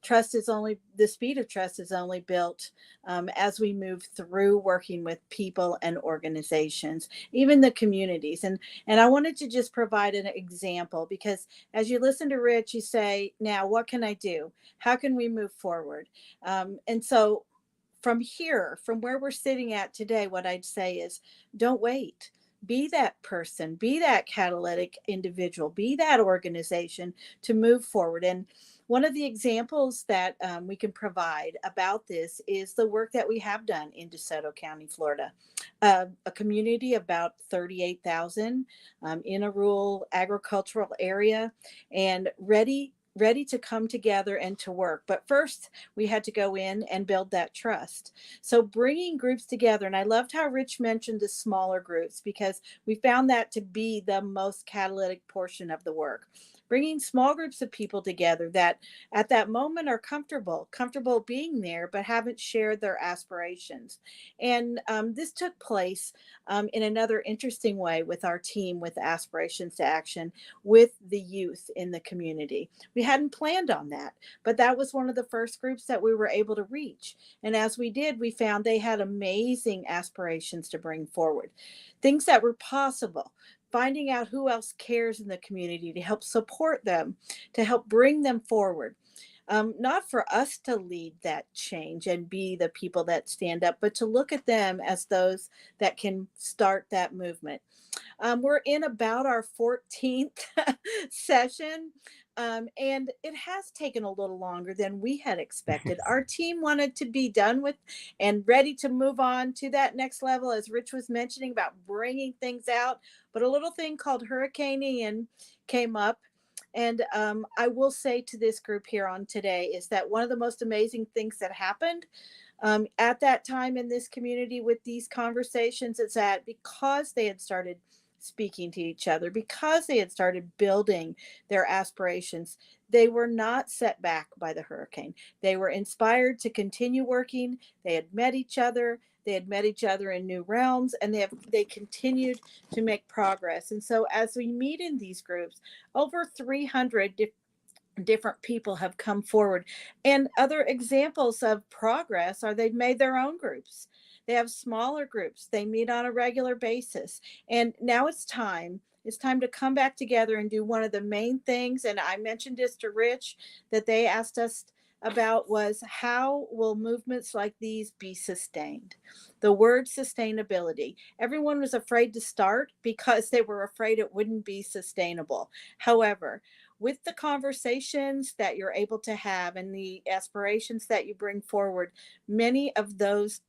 the speed of trust is only built as we move through working with people and organizations, even the communities. And I wanted to just provide an example because as you listen to Rich, you say, now what can I do? How can we move forward? And so from here, from where we're sitting at today, what I'd say is don't wait. Be that person, be that catalytic individual, be that organization to move forward. And one of the examples that we can provide about this is the work that we have done in DeSoto County, Florida, a community of about 38,000 in a rural agricultural area and ready to come together and to work. But first, we had to go in and build that trust. So bringing groups together, and I loved how Rich mentioned the smaller groups because we found that to be the most catalytic portion of the work. Bringing small groups of people together that at that moment are comfortable being there, but haven't shared their aspirations. And this took place in another interesting way with our team with Aspirations to Action with the youth in the community. We hadn't planned on that, but that was one of the first groups that we were able to reach. And as we did, we found they had amazing aspirations to bring forward, things that were possible. Finding out who else cares in the community to help support them, to help bring them forward. not for us to lead that change and be the people that stand up, but to look at them as those that can start that movement. We're in about our 14th session, and it has taken a little longer than we had expected. Our team wanted to be done with and ready to move on to that next level, as Rich was mentioning about bringing things out. But a little thing called Hurricane Ian came up. And I will say to this group here on today is that one of the most amazing things that happened at that time in this community with these conversations is that because they had started speaking to each other, because they had started building their aspirations, they were not set back by the hurricane. They were inspired to continue working. They had met each other. They had met each other in new realms, and they continued to make progress. And so as we meet in these groups, over 300 different people have come forward. And other examples of progress are they've made their own groups. They have smaller groups. They meet on a regular basis. And now it's time. It's time to come back together and do one of the main things. And I mentioned this to Rich that they asked us about was how will movements like these be sustained? The word sustainability. Everyone was afraid to start because they were afraid it wouldn't be sustainable. However, with the conversations that you're able to have and the aspirations that you bring forward, many of those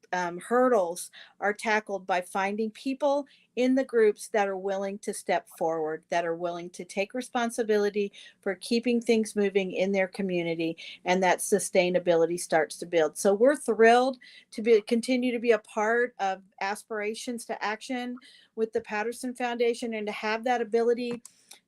hurdles are tackled by finding people in the groups that are willing to step forward, that are willing to take responsibility for keeping things moving in their community, and that sustainability starts to build. So we're thrilled to continue to be a part of Aspirations to Action with the Patterson Foundation and to have that ability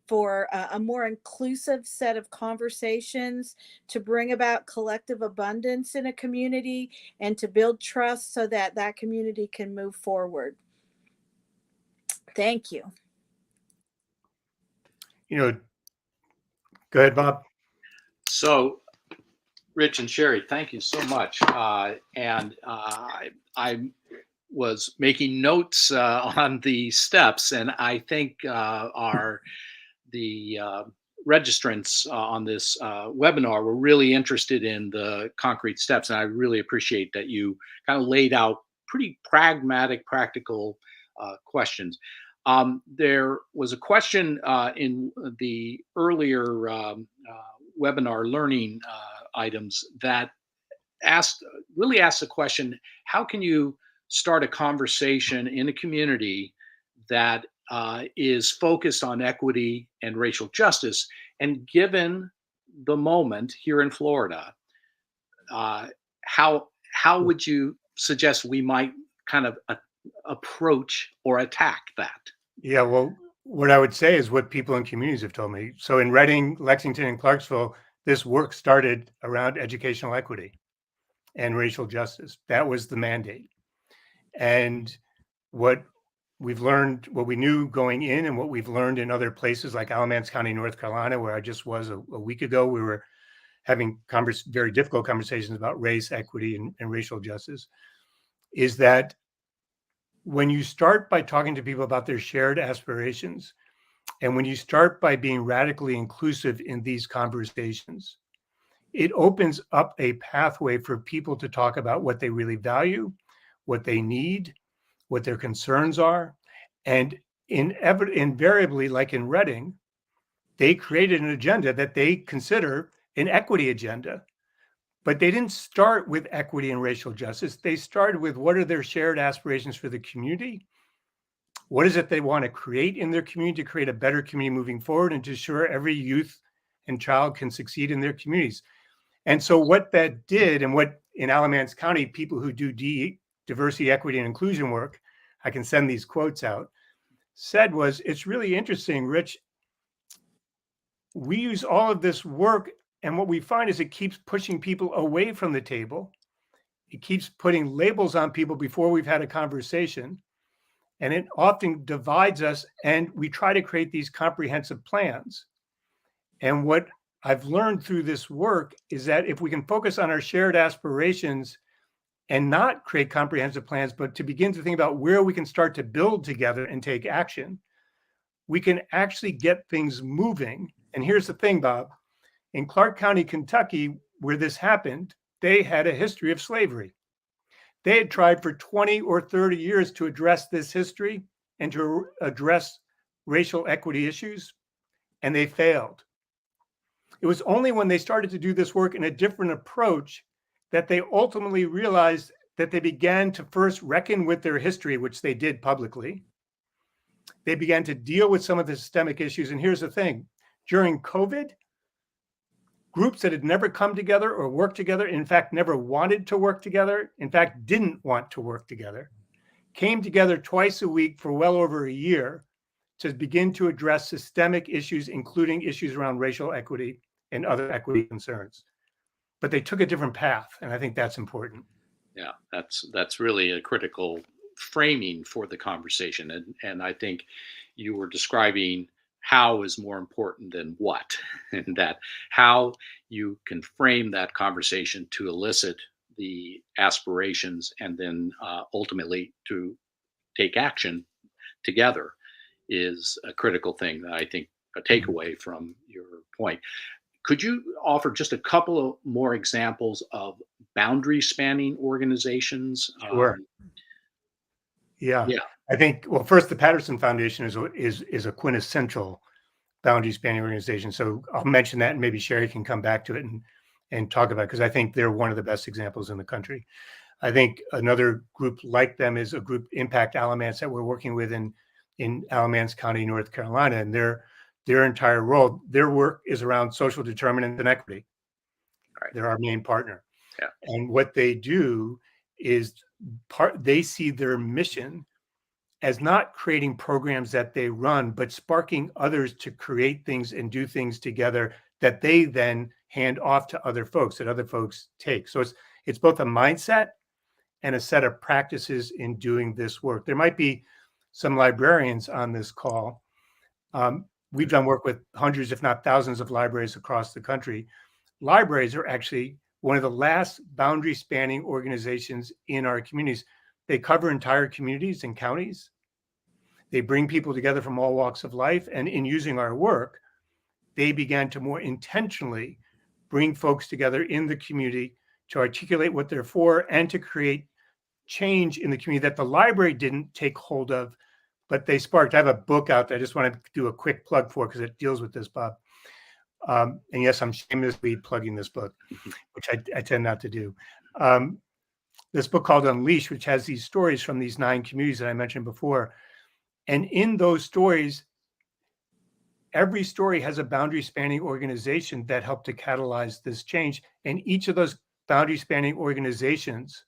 for a more inclusive set of conversations to bring about collective abundance in a community and to build trust so that that community can move forward. Thank you. Go ahead, Bob. So, Rich and Cheri, thank you so much. I was making notes on the steps, and I think the registrants on this webinar were really interested in the concrete steps, and I really appreciate that you kind of laid out pretty pragmatic, practical questions. There was a question in the earlier webinar learning items that really asked the question, how can you start a conversation in a community that is focused on equity and racial justice? And given the moment here in Florida, how would you suggest we might kind of approach or attack that? Yeah, well, what I would say is what people in communities have told me. So in Reading, Lexington, and Clarksville, this work started around educational equity and racial justice. That was the mandate. And what we've learned, what we knew going in and what we've learned in other places like Alamance County, North Carolina, where I just was a week ago, we were having very difficult conversations about race, equity, and racial justice, is that when you start by talking to people about their shared aspirations, and when you start by being radically inclusive in these conversations, it opens up a pathway for people to talk about what they really value, what they need, what their concerns are. And invariably, like in Reading, they created an agenda that they consider an equity agenda. But they didn't start with equity and racial justice. They started with what are their shared aspirations for the community? What is it they want to create in their community to create a better community moving forward and to ensure every youth and child can succeed in their communities? And so what that did, and what in Alamance County, people who do diversity, equity, and inclusion work, I can send these quotes out, said was, it's really interesting, Rich. We use all of this work, and what we find is it keeps pushing people away from the table. It keeps putting labels on people before we've had a conversation. And it often divides us, and we try to create these comprehensive plans. And what I've learned through this work is that if we can focus on our shared aspirations and not create comprehensive plans, but to begin to think about where we can start to build together and take action, we can actually get things moving. And here's the thing, Bob. In Clark County, Kentucky, where this happened, they had a history of slavery. They had tried for 20 or 30 years to address this history and to address racial equity issues, and they failed. It was only when they started to do this work in a different approach that they ultimately realized that they began to first reckon with their history, which they did publicly. They began to deal with some of the systemic issues. And here's the thing, during COVID, groups that had never come together or worked together, in fact, never wanted to work together, in fact, didn't want to work together, came together twice a week for well over a year to begin to address systemic issues, including issues around racial equity and other equity concerns. But they took a different path, and I think that's important. Yeah, that's really a critical framing for the conversation, and I think you were describing how is more important than what, and that how you can frame that conversation to elicit the aspirations and then ultimately to take action together is a critical thing that I think a takeaway from your point. Could you offer just a couple of more examples of boundary spanning organizations? Sure. Yeah. Yeah, I think, well, first, the Patterson Foundation is a quintessential boundary spanning organization. So I'll mention that, and maybe Cheri can come back to it and talk about it, because I think they're one of the best examples in the country. I think another group like them is a group, Impact Alamance, that we're working with in Alamance County, North Carolina, and their entire role, their work is around social determinants and equity. right. They're our main partner. Yeah. And what they do is they see their mission as not creating programs that they run, but sparking others to create things and do things together that they then hand off to other folks, that other folks take. So it's both a mindset and a set of practices in doing this work. There might be some librarians on this call. We've done work with hundreds, if not thousands, of libraries across the country. Libraries are actually one of the last boundary spanning organizations in our communities. They cover entire communities and counties. They bring people together from all walks of life. And in using our work, they began to more intentionally bring folks together in the community to articulate what they're for and to create change in the community that the library didn't take hold of, but they sparked. I have a book out that I just want to do a quick plug for because it deals with this, Bob. And yes, I'm shamelessly plugging this book, which I tend not to do. This book called Unleash, which has these stories from these 9 communities that I mentioned before. And in those stories, every story has a boundary spanning organization that helped to catalyze this change. And each of those boundary spanning organizations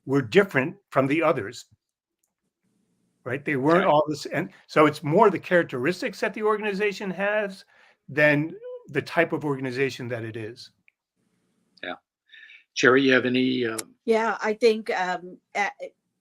were different from the others, right? They weren't all this. And so it's more the characteristics that the organization has than the type of organization that it is. Yeah. Cheri, you have any? Yeah, I think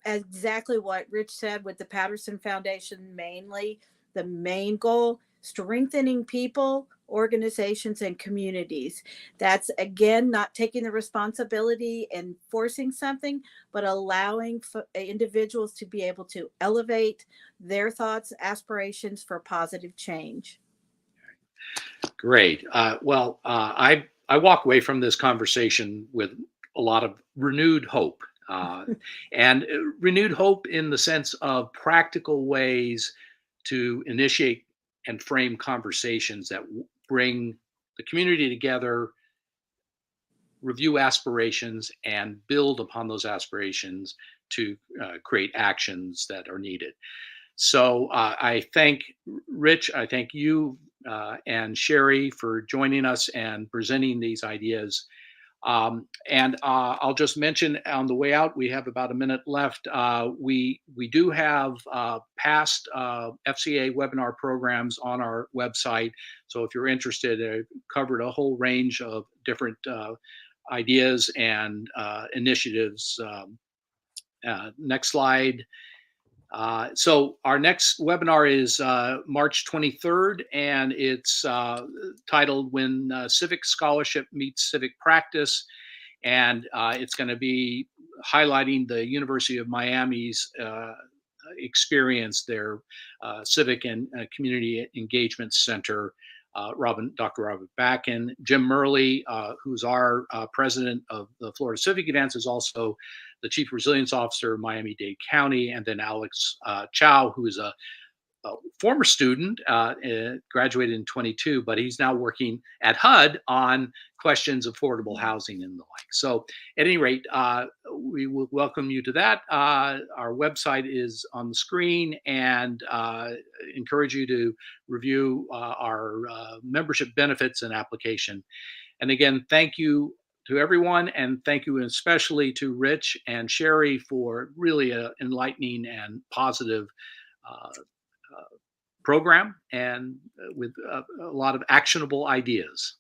exactly what Rich said with the Patterson Foundation, mainly the main goal, strengthening people, organizations, and communities. That's, again, not taking the responsibility and forcing something, but allowing individuals to be able to elevate their thoughts, aspirations for positive change. Great. I walk away from this conversation with a lot of renewed hope, and renewed hope in the sense of practical ways to initiate and frame conversations that bring the community together, review aspirations, and build upon those aspirations to create actions that are needed. So I thank Rich, I thank you and Cheri for joining us and presenting these ideas. And I'll just mention on the way out, we have about a minute left. We do have past FCA webinar programs on our website. So if you're interested, covered a whole range of different ideas and initiatives. Next slide. So our next webinar is March 23rd, and it's titled When Civic Scholarship Meets Civic Practice. And it's going to be highlighting the University of Miami's experience, their Civic and Community Engagement Center Dr. Robert Backen. Jim Murley, who's our president of the Florida Civic Advance, is also the Chief Resilience Officer of Miami-Dade County. And then Alex Chow, who is a former student, graduated in 22, but he's now working at HUD on questions of affordable housing and the like. So at any rate, we will welcome you to that. Our website is on the screen, and encourage you to review our membership benefits and application. And again, thank you to everyone, and thank you especially to Rich and Cheri for really enlightening and positive program, and with a lot of actionable ideas.